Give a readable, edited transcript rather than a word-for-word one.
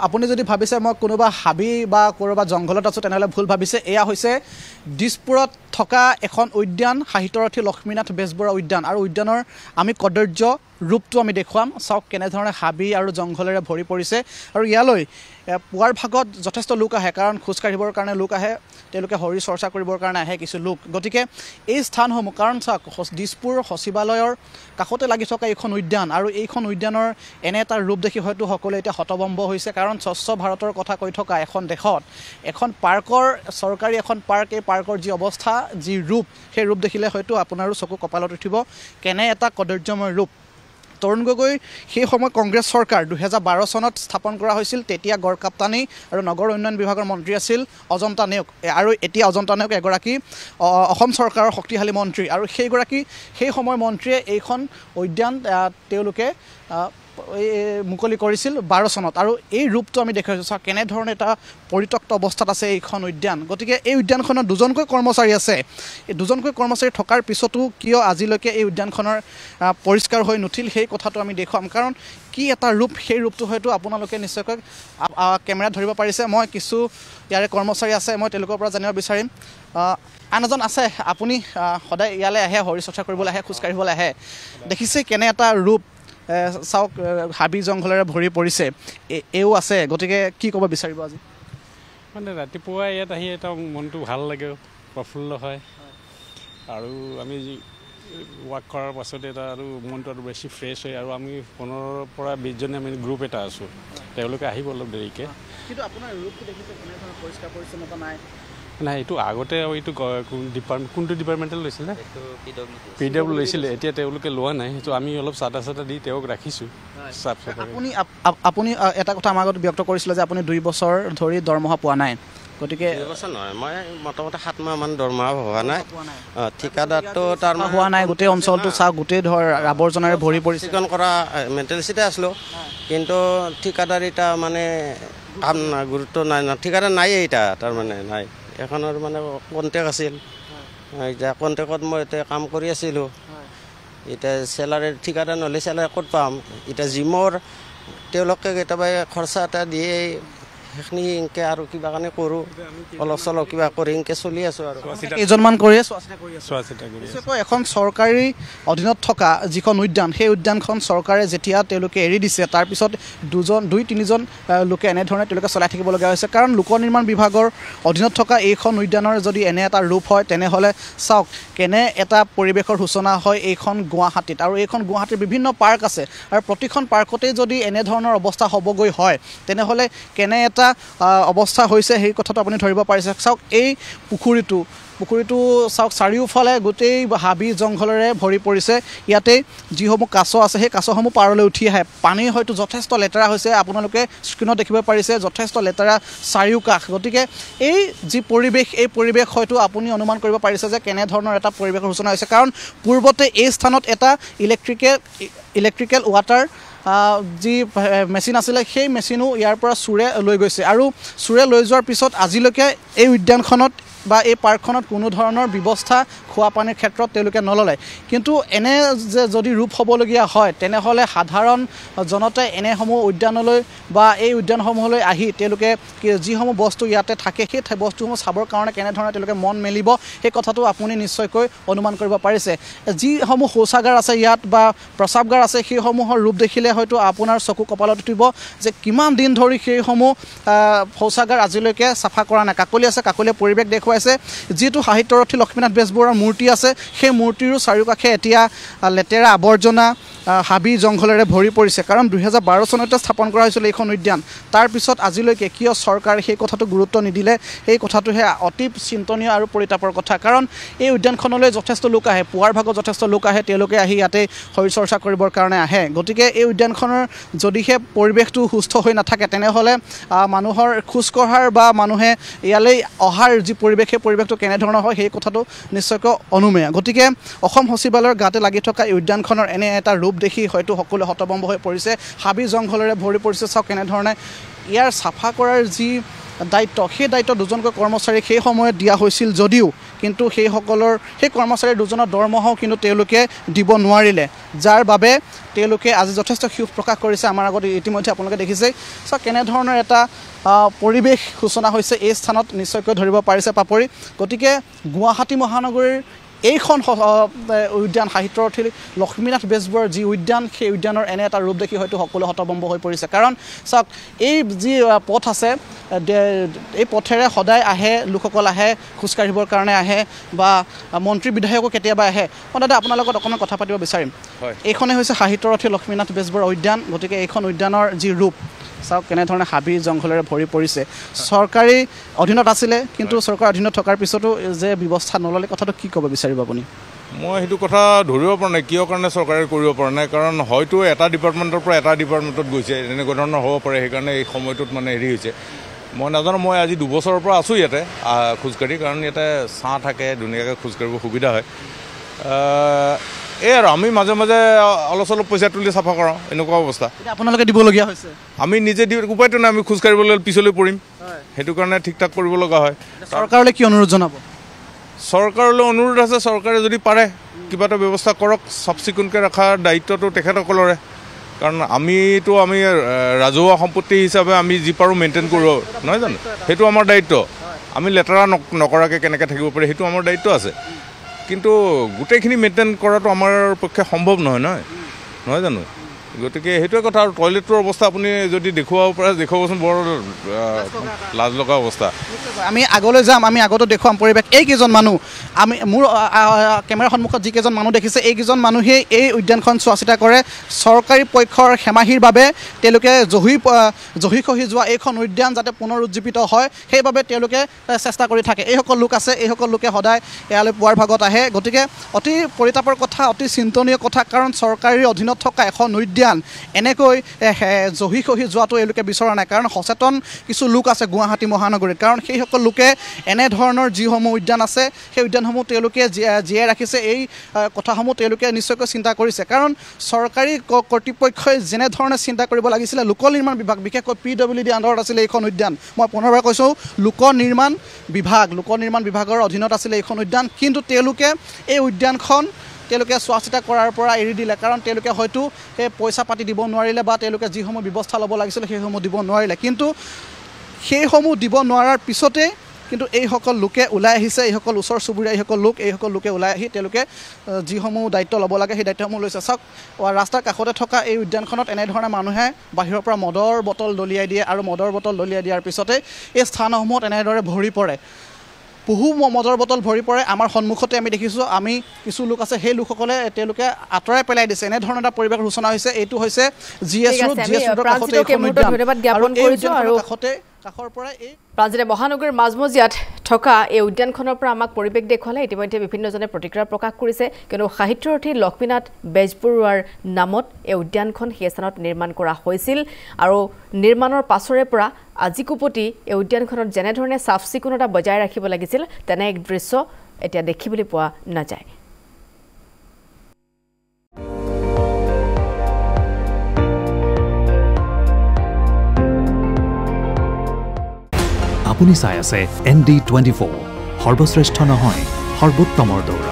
আপুনি যদি ভাবিছে মই কোনোবা হাবি বা ক'ৰবাত জংঘলত আছোঁ তেনেহ'লে ভুল ভাবিছে। এয়া হৈছে দিছপুৰত থকা এখন উদ্যান, সাহিত্যৰথী লক্ষ্মীনাথ বেজবৰুৱা উদ্যান। আৰু উদ্যানৰ আমি কদৰ্য ৰূপটো আমি দেখুৱাম। চাওক কেনেধৰণে হাবি আৰু জংঘলেৰে ভৰি পৰিছে। আৰু ইয়ালৈ পুৱাৰ ভাগত যথেষ্ট লোক আহে, কাৰণ খোজকাঢ়িবৰ কাৰণে লোক আহে, তেওঁলোকে শৰীৰ চৰ্চা কৰিবৰ কাৰণে আহে কিছু লোক। গতিকে এই স্থানসমূহ, কাৰণ চাওক দিছপুৰ সচিবালয়ৰ কাষতে লাগি থকা এইখন উদ্যান, আৰু এইখন উদ্যানৰ এনে এটা ৰূপ দেখি হয়তো সকলোৱে এতিয়া হতভম্ব হৈছে। কাৰণ স্বচ্ছ ভাৰতৰ কথা কৈ থকা এখন দেশত এখন পাৰ্কৰ, চৰকাৰী এখন পাৰ্ক, এই পাৰ্কৰ যি অৱস্থা, যি ৰূপ, সেই ৰূপ দেখিলে হয়তো আপোনাৰো চকু কপালত উঠিব। কেনে এটা কদৰ্যময় ৰূপ। তৰুণ গগৈ সেই সময় কংগ্ৰেছ চৰকাৰ 2012 চনত স্থাপন কৰা হৈছিল। তেতিয়া গড়কাপ্তানি আৰু নগৰ উন্নয়ন বিভাগৰ মন্ত্ৰী আছিল অজন্তা নেওগ, আৰু এতিয়া অজন্তা নেওগ এগৰাকী অসম চৰকাৰৰ শক্তিশালী মন্ত্ৰী। আৰু সেই সময় মন্ত্ৰীয়ে এইখন উদ্যান তেওঁলোকে মুকলি কৰিছিল 12 চনত। আৰু এই ৰূপটো আমি দেখাইছোঁ, চাওক কেনেধৰণে এটা পৰিত্যক্ত অৱস্থাত আছে এইখন উদ্যান। গতিকে এই উদ্যানখনত দুজনকৈ কৰ্মচাৰী আছে। এই দুজনকৈ কৰ্মচাৰী থকাৰ পিছতো কিয় আজিলৈকে এই উদ্যানখনৰ পৰিষ্কাৰ হৈ নুঠিল, সেই কথাটো আমি দেখুৱাম। কাৰণ কি এটা ৰূপ, সেই ৰূপটো হয়তো আপোনালোকে নিশ্চয়কৈ কেমেৰাত ধৰিব পাৰিছে। মই কিছু ইয়াৰে কৰ্মচাৰী আছে, মই তেওঁলোকৰ পৰা জানিব বিচাৰিম। আন এজন আছে, আপুনি সদায় ইয়ালৈ আহে, শৰীৰ চৰ্চা কৰিবলৈ আহে, খোজকাঢ়িবলৈ আহে, দেখিছে কেনে এটা ৰূপ। চাওক হাবি জংঘলেৰে ভৰি পৰিছে, এও আছে। গতিকে কি ক'ব বিচাৰিব আজি? মানে ৰাতিপুৱা ইয়াত আহি এটা মনটো ভাল লাগে, প্ৰফুল্ল হয়। আৰু আমি ৱাক কৰাৰ পাছতে এটা আৰু মনটো আৰু বেছি ফ্ৰেছ হয়। আৰু আমি 15 পৰা 20 জনে আমি গ্ৰুপ এটা আছোঁ, তেওঁলোকে আহিব অলপ দেৰিকৈ। কিন্তু আপোনাৰ ৰূপটো দেখিছে কেনেধৰণৰ পৰিষ্কাৰ পৰিচ্ছন্নতা নাই? নাই, এইটো আগতে এইটো কোনটো ডিপাৰ্টমেণ্টেল লৈছিলে? PW লৈছিলে, এতিয়া তেওঁলোকে লোৱা নাই। সেইটো আমি অলপ চাটা দি তেওঁক ৰাখিছোঁ চাফ চাফাই। আপুনি এটা কথা আমাৰ আগত ব্যক্ত কৰিছিলে যে আপুনি 2 বছৰ ধৰি দৰমহা পোৱা নাই। গতিকে 2 বছৰ নহয়, মই মোটামুটি 7 মাহমান দৰমহা হোৱা নাই। ঠিকাদাৰটো তাৰ হোৱা নাই। গোটেই অঞ্চলটো চাওক, গোটেই আৱৰ্জনাৰে ভৰি পৰিছে। চিকন কৰা মেণ্টেলিচিতে আছিলোঁ, কিন্তু ঠিকাদাৰ এতিয়া মানে কাম গুৰুত্ব নাই, ঠিকাদাৰ নাই এতিয়া, তাৰমানে নাই। এখনৰ মানে কণ্টেক্ট আছিল, এতিয়া কণ্টেক্টত মই এতিয়া কাম কৰি আছিলোঁ। এতিয়া চেলাৰী ঠিকাদাৰ নহ'লে চেলাৰী ক'ত পাম? এতিয়া জিমৰ তেওঁলোকে কেতিয়াবা খৰচা এটা দিয়ে, সেইখিনি এনেকৈ আৰু কিবা কাৰণে কৰোঁ, অলপ চলপ কিবা কৰি এনেকৈ চলি আছোঁ। আৰু কেইজনমান কৰি চোৱা এখন চৰকাৰী অধীনত থকা যিখন উদ্যান, সেই উদ্যানখন চৰকাৰে যেতিয়া তেওঁলোকে এৰি দিছে, তাৰপিছত 2-3জন লোকে এনেধৰণে তেওঁলোকে চলাই থাকিবলগীয়া হৈছে। কাৰণ লোক নিৰ্মাণ বিভাগৰ অধীনত থকা এইখন উদ্যানৰ যদি এনে এটা ৰূপ হয়, তেনেহ'লে চাওক কেনে এটা পৰিৱেশৰ সূচনা হয় এইখন গুৱাহাটীত। আৰু এইখন গুৱাহাটীৰ বিভিন্ন পাৰ্ক আছে, আৰু প্ৰতিখন পাৰ্কতেই যদি এনেধৰণৰ অৱস্থা হ'বগৈ হয়, তেনেহ'লে কেনে এটা অৱস্থা হৈছে সেই কথাটো আপুনি ধৰিব পাৰিছে। চাওক এই পুখুৰীটো চাওক, চাৰিওফালে গোটেই হাবি জংঘলেৰে ভৰি পৰিছে। ইয়াতে যিসমূহ কাছ আছে, সেই কাছসমূহ পাৰলৈ উঠি আহে। পানী হয়তো যথেষ্ট লেতেৰা হৈছে, আপোনালোকে স্ক্ৰীণত দেখিব পাৰিছে, যথেষ্ট লেতেৰা চাৰিওকাষ। গতিকে এই যি পৰিৱেশ, এই পৰিৱেশ হয়তো আপুনি অনুমান কৰিব পাৰিছে যে কেনেধৰণৰ এটা পৰিৱেশৰ সূচনা হৈছে। কাৰণ পূৰ্বতে এই স্থানত এটা ইলেক্ট্ৰিকেল ৱাটাৰ যি মেচিন আছিলে, সেই মেচিনো ইয়াৰ পৰা চোৰে লৈ গৈছে। আৰু চোৰে লৈ যোৱাৰ পিছত আজিলৈকে এই উদ্যানখনত বা এই পাৰ্কখনত কোনো ধৰণৰ ব্যৱস্থা খোৱা পানীৰ ক্ষেত্ৰত তেওঁলোকে নল'লে। কিন্তু এনে যে যদি ৰূপ হ'বলগীয়া হয়, তেনেহ'লে সাধাৰণ জনতাই এনেসমূহ উদ্যানলৈ বা এই উদ্যানসমূহলৈ আহি তেওঁলোকে যিসমূহ বস্তু ইয়াতে থাকে, সেই বস্তুসমূহ চাবৰ কাৰণে কেনেধৰণে তেওঁলোকে মন মেলিব, সেই কথাটো আপুনি নিশ্চয়কৈ অনুমান কৰিব পাৰিছে। যিসমূহ শৌচাগাৰ আছে ইয়াত বা প্ৰস্ৰাৱগাৰ আছে, সেইসমূহৰ ৰূপ দেখিলে হয়তো আপোনাৰ চকু কপালত উঠিব যে কিমান দিন ধৰি সেইসমূহ শৌচাগাৰ আজিলৈকে চাফা কৰা নাই। কাকলি আছে, কাকলিয়ে পৰিৱেশ দেখুৱাইছে। যিটো সাহিত্যৰথী লক্ষ্মীনাথ বেজবৰুৱাৰ মূৰ্তি আছে, সেই মূৰ্তিৰো চাৰিওকাষে এতিয়া লেতেৰা আৱৰ্জনা হাবি জংঘলেৰে ভৰি পৰিছে। কাৰণ 2012 চনতে স্থাপন কৰা হৈছিল এইখন উদ্যান। তাৰপিছত আজিলৈকে কিয় চৰকাৰে সেই কথাটো গুৰুত্ব নিদিলে, সেই কথাটোহে অতি চিন্তনীয় আৰু পৰিতাপৰ কথা। কাৰণ এই উদ্যানখনলৈ যথেষ্ট লোক আহে, পুৱাৰ ভাগত যথেষ্ট লোক আহে, তেওঁলোকে আহি ইয়াতে শৰীৰ চৰ্চা কৰিবৰ কাৰণে আহে। গতিকে এই উদ্যানখনৰ যদিহে পৰিৱেশটো সুস্থ হৈ নাথাকে, তেনেহ'লে মানুহৰ খোজকঢ়াৰ বা মানুহে ইয়ালৈ অহাৰ যি পৰিৱেশ, সেই পৰিৱেশটো কেনেধৰণৰ হয় সেই কথাটো নিশ্চয়কৈ অনুমেয়। গতিকে অসম সচিবালয়ৰ গাতে লাগি থকা এই উদ্যানখনৰ এনে এটা ৰূপ দেখি হয়তো সকলোৱে হতভম্ব হৈ পৰিছে। হাবি জংঘলেৰে ভৰি পৰিছে। চাওক কেনেধৰণে ইয়াৰ চাফা কৰাৰ যি দায়িত্ব সেই দায়িত্ব দুজনকৈ কৰ্মচাৰীক সেই সময়ত দিয়া হৈছিল যদিও কিন্তু সেই কৰ্মচাৰী দুজনৰ দৰমহাও কিন্তু তেওঁলোকে দিব নোৱাৰিলে যাৰ বাবে তেওঁলোকে আজি যথেষ্ট ক্ষোভ প্ৰকাশ কৰিছে আমাৰ আগত ইতিমধ্যে আপোনালোকে দেখিছে চ' কেনেধৰণৰ এটা পৰিৱেশ সূচনা হৈছে এই স্থানত নিশ্চয়কৈ ধৰিব পাৰিছে পাপৰি গতিকে গুৱাহাটী মহানগৰীৰ এইখন উদ্যান সাহিত্যৰথী লক্ষ্মীনাথ বেজবৰুৱাৰ যি উদ্যান সেই উদ্যানৰ এনে এটা ৰূপ দেখি হয়তো সকলো হতভম্ব হৈ পৰিছে কাৰণ চাওক এই যি পথ আছে এই পথেৰে সদায় আহে লোকসকল আহে খোজকাঢ়িবৰ কাৰণে আহে বা মন্ত্ৰী বিধায়কো কেতিয়াবা আহে মই দাদা আপোনাৰ লগত অকণমান কথা পাতিব বিচাৰিম এইখনেই হৈছে সাহিত্যৰথী লক্ষ্মীনাথ বেজবৰুৱাৰ উদ্যান গতিকে এইখন উদ্যানৰ যি ৰূপ চাওক কেনেধৰণে হাবি জংঘলেৰে ভৰি পৰিছে চৰকাৰী অধীনত আছিলে কিন্তু চৰকাৰৰ অধীনত থকাৰ পিছতো যে ব্যৱস্থা নল'লে কথাটো কি ক'ব বিচাৰিব আপুনি মই সেইটো কথা ধৰিব পৰা নাই কিয় কাৰণে চৰকাৰে কৰিব পৰা নাই কাৰণ হয়তো এটা ডিপাৰ্টমেণ্টৰ পৰা এটা ডিপাৰ্টমেণ্টত গৈছে এনেকুৱা ধৰণৰ হ'ব পাৰে সেইকাৰণে এই সময়টোত মানে হেৰি হৈছে মই নাজানো মই আজি 2 বছৰৰ পৰা আছোঁ ইয়াতে খোজকাঢ়ি কাৰণ ইয়াতে ছাঁ থাকে ধুনীয়াকৈ খোজকাঢ়িব সুবিধা হয় এই আৰু আমি মাজে মাজে অলপ চলপ পইচা তুলি চাফা কৰাওঁ এনেকুৱা অৱস্থা আপোনালোকে দিবলগীয়া হৈছে আমি নিজে দি উপায়টো নাই আমি খোজকাঢ়িবলৈ পিছলৈ পৰিম সেইটো কাৰণে ঠিক ঠাক কৰিব লগা হয় চৰকাৰলৈ কি অনুৰোধ জনাব চৰকাৰলৈ অনুৰোধ আছে চৰকাৰে যদি পাৰে কিবা এটা ব্যৱস্থা কৰক চাফ চিকুণকৈ ৰখাৰ দায়িত্বটো তেখেতসকলৰে কাৰণ আমি ৰাজহুৱা সম্পত্তি হিচাপে আমি যি পাৰোঁ মেইনটেইন কৰিব নহয় জানো সেইটো আমাৰ দায়িত্ব আমি লেতেৰা নকৰাকৈ কেনেকৈ থাকিব পাৰি সেইটো আমাৰ দায়িত্ব আছে কিন্তু গোটেইখিনি মেইনটেইন কৰাটো আমাৰ পক্ষে সম্ভৱ নহয় জানো গতিকে সেইটোৱে কথা আৰু টয়লেটৰ অৱস্থা আপুনি যদি দেখুৱাব পাৰে দেখুৱাবচোন বৰ লাজ লগা অৱস্থা আমি আগলৈ যাম আমি আগতো দেখুৱাম পৰিৱেশ এইকেইজন মানুহ আমি মোৰ কেমেৰাৰ সন্মুখত যিকেইজন মানুহ দেখিছে এইকেইজন মানুহেই এই উদ্যানখন চোৱা চিতা কৰে চৰকাৰী পক্ষৰ হেমাহিৰ বাবে তেওঁলোকে জহি খহি যোৱা এইখন উদ্যান যাতে পুনৰুজ্জীৱিত হয় সেইবাবে তেওঁলোকে চেষ্টা কৰি থাকে এইসকল লোক আছে এইসকল লোকে সদায় ইয়ালৈ পুৱাৰ ভাগত আহে গতিকে অতি পৰিতাপৰ কথা অতি চিন্তনীয় কথা কাৰণ চৰকাৰী অধীনত থকা এখন উদ্যান এনেকৈ জহি খহি যোৱাটো এওঁলোকে বিচৰা নাই কাৰণ সচেতন কিছু লোক আছে গুৱাহাটী মহানগৰীত কাৰণ সেইসকল লোকে এনেধৰণৰ যিসমূহ উদ্যান আছে সেই উদ্যানসমূহ তেওঁলোকে জীয়াই ৰাখিছে এই কথাসমূহ তেওঁলোকে নিশ্চয়কৈ চিন্তা কৰিছে কাৰণ চৰকাৰী কৰ্তৃপক্ষই যেনেধৰণে চিন্তা কৰিব লাগিছিলে লোক নিৰ্মাণ বিভাগ বিশেষকৈ PWD আণ্ডাৰত আছিলে এইখন উদ্যান মই পুনৰবাৰ কৈছোঁ লোক নিৰ্মাণ বিভাগৰ অধীনত আছিলে এইখন উদ্যান কিন্তু তেওঁলোকে এই উদ্যানখন তেওঁলোকে চোৱা চিতা কৰাৰ পৰা এৰি দিলে কাৰণ তেওঁলোকে হয়তো সেই পইচা পাতি দিব নোৱাৰিলে বা তেওঁলোকে যিসমূহ ব্যৱস্থা ল'ব লাগিছিলে সেইসমূহ দিব নোৱাৰিলে কিন্তু সেইসমূহ দিব নোৱাৰাৰ পিছতে কিন্তু এইসকল লোকে ওলাই আহিছে এইসকল ওচৰ চুবুৰীয়া এইসকল লোকে ওলাই আহি তেওঁলোকে যিসমূহ দায়িত্ব ল'ব লাগে সেই দায়িত্বসমূহ লৈছে চাওক ৰাস্তাৰ কাষতে থকা এই উদ্যানখনত এনেধৰণে মানুহে বাহিৰৰ পৰা মদৰ বটল দলিয়াই দিয়ে আৰু মদৰ বটল দলিয়াই দিয়াৰ পিছতে এই স্থানসমূহত এনেদৰে ভৰি পৰে বহু মদৰ বটল ভৰি পৰে আমাৰ সন্মুখতে আমি দেখিছোঁ আমি কিছু লোক আছে সেই লোকসকলে তেওঁলোকে আঁতৰাই পেলাই দিছে এনেধৰণৰ এটা পৰিৱেশ সূচনা হৈছে এইটো হৈছে GS ৰোডৰ কাষতে কাষৰ পৰা এই প্ৰাঞ্জিতে মহানগৰীৰ মাজমজিয়াত থকা এই উদ্যানখনৰ পৰা আমাক পৰিৱেশ দেখুৱালে ইতিমধ্যে বিভিন্নজনে প্ৰতিক্ৰিয়া প্ৰকাশ কৰিছে কিন্তু সাহিত্যৰথী লক্ষ্মীনাথ বেজবৰুৱাৰ নামত এই উদ্যানখন সেই স্থানত নিৰ্মাণ কৰা হৈছিল আৰু নিৰ্মাণৰ পাছৰে পৰা আজিকুপতি এই উদ্যানখনত যেনেধৰণে চাফ চিকুণতা বজাই ৰাখিব লাগিছিল তেনে এক দৃশ্য এতিয়া দেখিবলৈ পোৱা নাযায় আপুনি চাই আছে ND24 সৰ্বশ্ৰেষ্ঠ নহয় সৰ্বোত্তমৰ দৌৰ